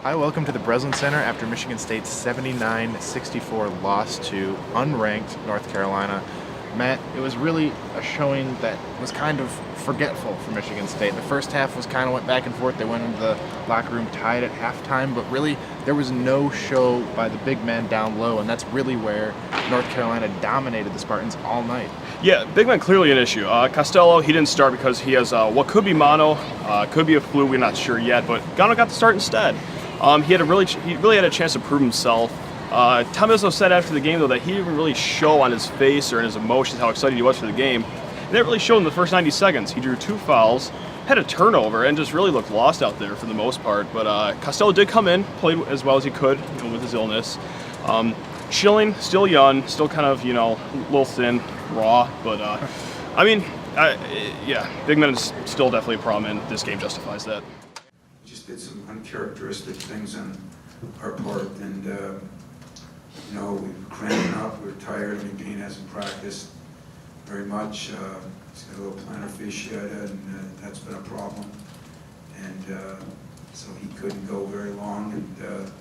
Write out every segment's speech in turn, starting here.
Hi, welcome to the Breslin Center after Michigan State's 79-64 loss to unranked North Carolina. Matt, it was really a showing that was kind of forgetful for Michigan State. The first half was kind of went back and forth. They went into the locker room tied at halftime, but really there was no show by the big men down low, and that's really where North Carolina dominated the Spartans all night. Yeah, big man clearly an issue. Costello, he didn't start because he has what could be mono, could be a flu, we're not sure yet, but Gano got the start instead. He really had a chance to prove himself. Tom Izzo said after the game, though, that he didn't really show on his face or in his emotions how excited he was for the game. It didn't really show in the first 90 seconds. He drew 2 fouls, had a turnover, and just really looked lost out there for the most part. But Costello did come in, played as well as he could, with his illness. Schilling, still young, still kind of, a little thin, raw. But, yeah, big men is still definitely a problem, and this game justifies that. Just did some uncharacteristic things on our part, and we were cramping up, we were tired. I mean, Payne hasn't practiced very much. He's got a little plantar fasciitis, and that's been a problem. And so he couldn't go very long. And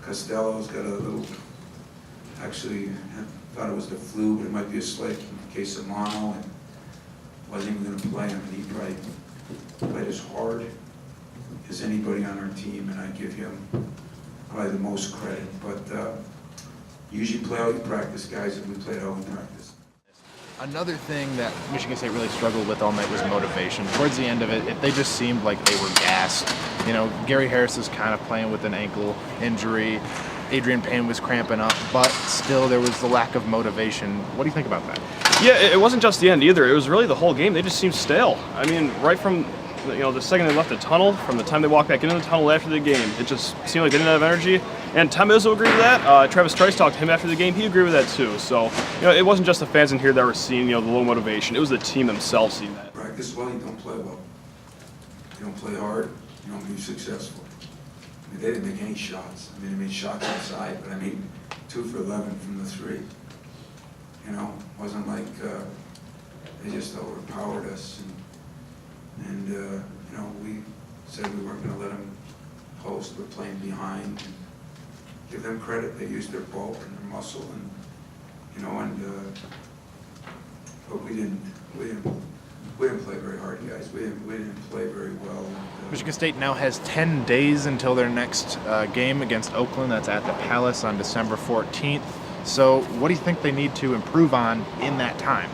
Costello's got a little, actually, I thought it was the flu, but it might be a slight case of mono, and wasn't even going to play him. And he probably played as hard as anybody on our team, and I give him probably the most credit. But you usually play how you practice, guys, and we played how we practice. Another thing that Michigan State really struggled with all night was motivation. Towards the end of it, they just seemed like they were gassed. Gary Harris is kind of playing with an ankle injury. Adrian Payne was cramping up, but still there was the lack of motivation. What do you think about that? Yeah, it wasn't just the end either. It was really the whole game. They just seemed stale. I mean, right from the second they left the tunnel, from the time they walked back into the tunnel after the game, it just seemed like they didn't have energy. And Tom Izzo agreed with that. Travis Trice talked to him after the game. He agreed with that too. So, it wasn't just the fans in here that were seeing, the low motivation. It was the team themselves seeing that. Practice well, you don't play well. You don't play hard, you don't be successful. I mean, they didn't make any shots. I mean, they made shots outside, but 2 for 11 from the 3. It wasn't like they just overpowered us. And we said we weren't going to let them post. We're playing behind. And give them credit. They used their bulk and their muscle, but we didn't play very hard, guys. We didn't play very well. Michigan State now has 10 days until their next game against Oakland. That's at the Palace on December 14th. So what do you think they need to improve on in that time?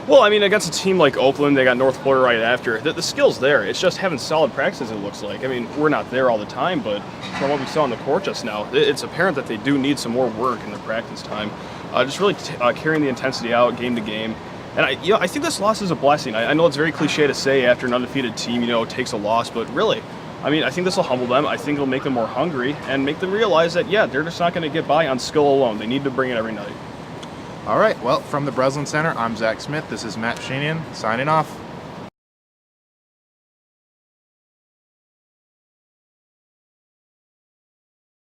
Well, against a team like Oakland, they got North Florida right after. The skill's there. It's just having solid practices, it looks like. We're not there all the time, but from what we saw on the court just now, it's apparent that they do need some more work in their practice time. Just really carrying the intensity out game to game. And I think this loss is a blessing. I know it's very cliche to say after an undefeated team, takes a loss, but really, I think this will humble them. I think it'll make them more hungry and make them realize that, they're just not going to get by on skill alone. They need to bring it every night. All right, well, from the Breslin Center, I'm Zach Smith. This is Matt Sheenian signing off.